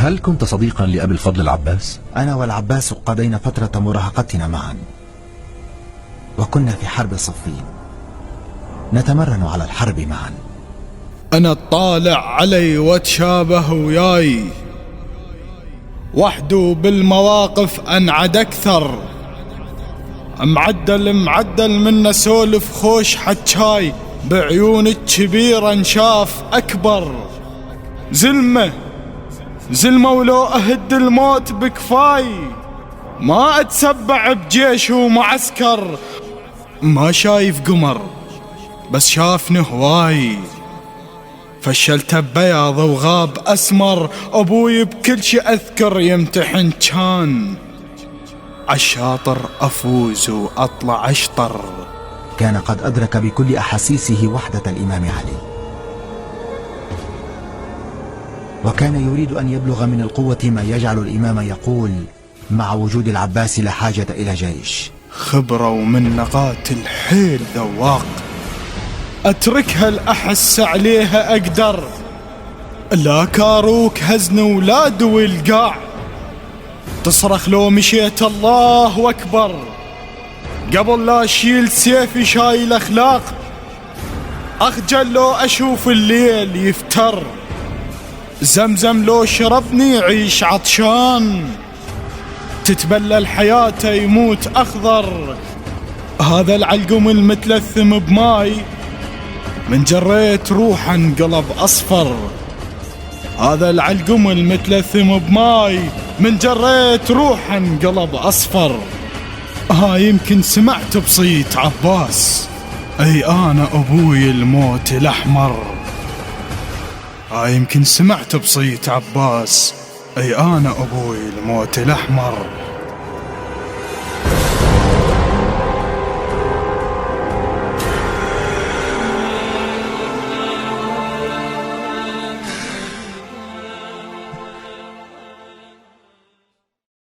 هل كنت صديقا لأبي الفضل العباس؟ أنا والعباس قضينا فترة مراهقتنا معا، وكنا في حرب صفين نتمرن على الحرب معا. أنا اطالع علي واتشابه وياي، وحده بالمواقف أنعد أكثر، معدل منا سولف خوش حجاي، بعيون الكبيرة انشاف أكبر. زلمة ولو أهد الموت بكفاي، ما أتسبع بجيش ومعسكر. ما شايف قمر بس شافني هواي، فشلته ببياض وغاب أسمر. أبوي بكل شي أذكر يمتحن كان عالشاطر أفوز وأطلع أشطر. كان قد أدرك بكل أحاسيسه وحدة الإمام علي، وكان يريد أن يبلغ من القوة ما يجعل الإمام يقول: مع وجود العباس لا حاجة إلى جيش. خبرة ومن نقات الحيل ذواق، أتركها لأحس عليها أقدر. لا كاروك هزن ولا دوي القاع، تصرخ لو مشيت الله أكبر. قبل لا أشيل سيفي شايل أخلاق، أخجل لو أشوف الليل يفتر. زمزم لو شربني يعيش عطشان، تتبلل حياته يموت أخضر. هذا العلقم المتلثم بماي، من جريت روحه انقلب أصفر. هذا العلقم المتلثم بماي، من جريت روحه انقلب أصفر. يمكن سمعت بصيت عباس، أي أنا أبوي الموت الأحمر. يمكن سمعت بصيت عباس، أي أنا أبوي الموت الأحمر.